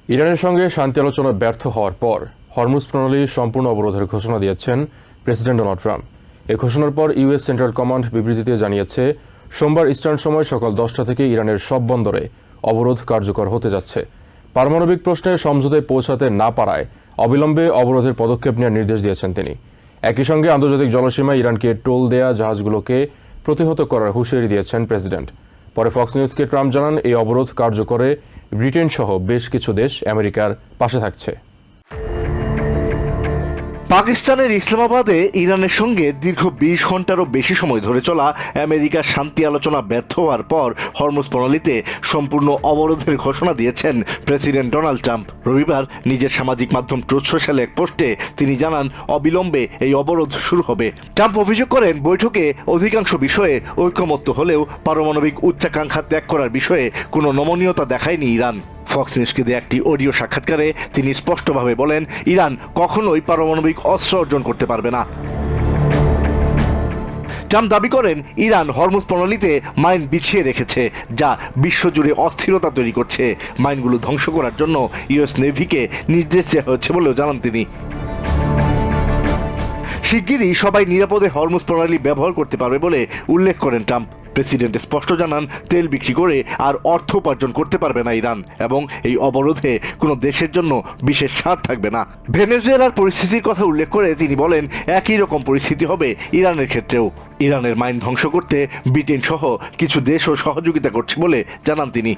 ইরানের সঙ্গে শান্তি আলোচনা ব্যর্থ হওয়ার পর হরমুজ প্রণালী সম্পূর্ণ অবরোধের ঘোষণা দিয়েছেন প্রেসিডেন্ট ডোনাল্ড ট্রাম্প। এই ঘোষণার পর ইউএস সেন্ট্রাল কমান্ড বিবৃতিতে জানিয়েছে, সোমবার ইস্টার্ন সময় সকাল 10টা থেকে ইরানের সব বন্দরে অবরোধ কার্যকর হতে যাচ্ছে। পারমাণবিক প্রশ্নে সমঝোতায় পৌঁছাতে না পারায় অবিলম্বে অবরোধের পদক্ষেপ নেওয়ার নির্দেশ দিয়েছেন তিনি। একই সঙ্গে আন্তর্জাতিক জলসীমায় ইরানকে টোল দেয়া জাহাজগুলোকে প্রতিহত করার হুঁশিয়ারি দিয়েছেন প্রেসিডেন্ট। পরে ফক্স নিউজকে ট্রাম্প জানান, এই অবরোধ কার্যকরে ব্রিটেন সহ বেশ কিছু দেশ আমেরিকার পাশে থাকছে। পাকিস্তানের ইসলামাবাদে ইরানের সঙ্গে দীর্ঘ 20 ঘন্টারও বেশি সময় ধরে চলা আমেরিকার শান্তি আলোচনা ব্যর্থ হওয়ার পর হরমুজ প্রণালীতে সম্পূর্ণ অবরোধের ঘোষণা দিয়েছেন প্রেসিডেন্ট ডোনাল্ড ট্রাম্প। রবিবার নিজের সামাজিক মাধ্যম ট্রুথ সোশ্যালে এক পোস্টে তিনি জানান, অবিলম্বে এই অবরোধ শুরু হবে। ট্রাম্প অভিযোগ করেন, বৈঠকে অধিকাংশ বিষয়ে ঐকমত্য হলেও পারমাণবিক উচ্চাকাঙ্ক্ষা ত্যাগ করার বিষয়ে কোনো নমনীয়তা দেখায়নি ইরান। ফক্স নিউজকে দেয়া একটি অডিও সাক্ষাৎকারে তিনি স্পষ্টভাবে বলেন, ইরান কখনোই পারমাণবিক অস্ত্র অর্জন করতে পারবে না। ট্রাম্প দাবি করেন, ইরান হরমুজ প্রণালীতে মাইন বিছিয়ে রেখেছে, যা বিশ্বজুড়ে অস্থিরতা তৈরি করছে। মাইনগুলো ধ্বংস করার জন্য ইউএস নেভিকে নির্দেশ দেওয়া হয়েছে বলেও জানান তিনি। শিগগিরই সবাই নিরাপদে হরমুজ প্রণালী ব্যবহার করতে পারবে বলে উল্লেখ করেন ট্রাম্প। প্রেসিডেন্ট স্পষ্ট জানান, তেল বিক্রি করে আর অর্থ উপার্জন করতে পারবে না ইরান, এবং এই অবরোধে কোনো দেশের জন্য বিশেষ ছাড় থাকবে না। ভেনেজুয়েলার পরিস্থিতির কথা উল্লেখ করে তিনি বলেন, একই রকম পরিস্থিতি হবে ইরানের ক্ষেত্রেও। ইরানের মাইন ধ্বংস করতে ব্রিটেন সহ কিছু দেশও সহযোগিতা করছে বলে জানান তিনি।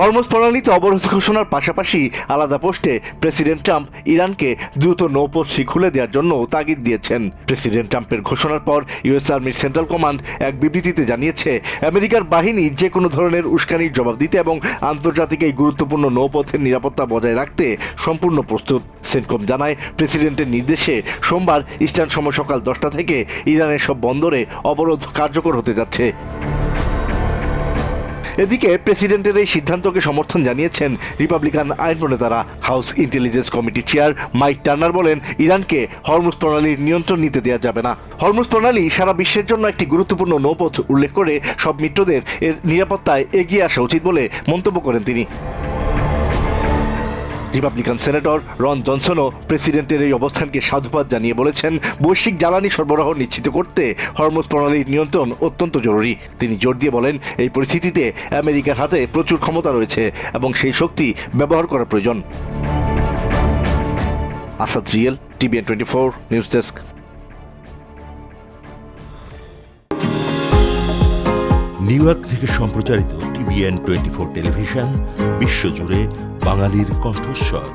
হরমুজ প্রণালীতে অবরোধ ঘোষণার পাশাপাশি আলাদা পোস্টে প্রেসিডেন্ট ট্রাম্প ইরানকে দ্রুত নৌপথটি খুলে দেওয়ার জন্য তাগিদ দিয়েছেন। প্রেসিডেন্ট ট্রাম্পের ঘোষণার পর ইউএস আর্মির সেন্ট্রাল কমান্ড এক বিবৃতিতে জানিয়েছে, আমেরিকার বাহিনী যে কোনো ধরনের উস্কানির জবাব দিতে এবং আন্তর্জাতিক এই গুরুত্বপূর্ণ নৌপথের নিরাপত্তা বজায় রাখতে সম্পূর্ণ প্রস্তুত। সেন্টকম জানায়, প্রেসিডেন্টের নির্দেশে সোমবার ইস্টার্ন সময় সকাল 10টা থেকে ইরানের সব বন্দরে অবরোধ কার্যকর হতে যাচ্ছে। এদিকে প্রেসিডেন্টের এই সিদ্ধান্তকে সমর্থন জানিয়েছেন রিপাবলিকান আইন প্রণেতারা। হাউস ইন্টেলিজেন্স কমিটির চেয়ার মাইক টার্নার বলেন, ইরানকে হরমুজ প্রণালীর নিয়ন্ত্রণ নিতে দেওয়া যাবে না। হরমুজ প্রণালী সারা বিশ্বের জন্য একটি গুরুত্বপূর্ণ নৌপথ উল্লেখ করে সব মিত্রদের এর নিরাপত্তায় এগিয়ে আসা উচিত বলে মন্তব্য করেন তিনি। রিপাবলিকান সেনেটর রন জনসনও প্রেসিডেন্টের এই অবস্থানকে সাধুবাদ জানিয়ে বলেছেন, বৈশ্বিক জ্বালানি সরবরাহ নিশ্চিত করতে হরমুজ প্রণালীর নিয়ন্ত্রণ অত্যন্ত জরুরি। তিনি জোর দিয়ে বলেন, এই পরিস্থিতিতে আমেরিকার হাতে প্রচুর ক্ষমতা রয়েছে এবং সেই শক্তি ব্যবহার করা প্রয়োজন। Asad GL, TVN 24 news desk. New York থেকে সম্প্রচারিত TVN 24 টেলিভিশন বিশ্বজুড়ে বাঙালির কণ্ঠস্বর।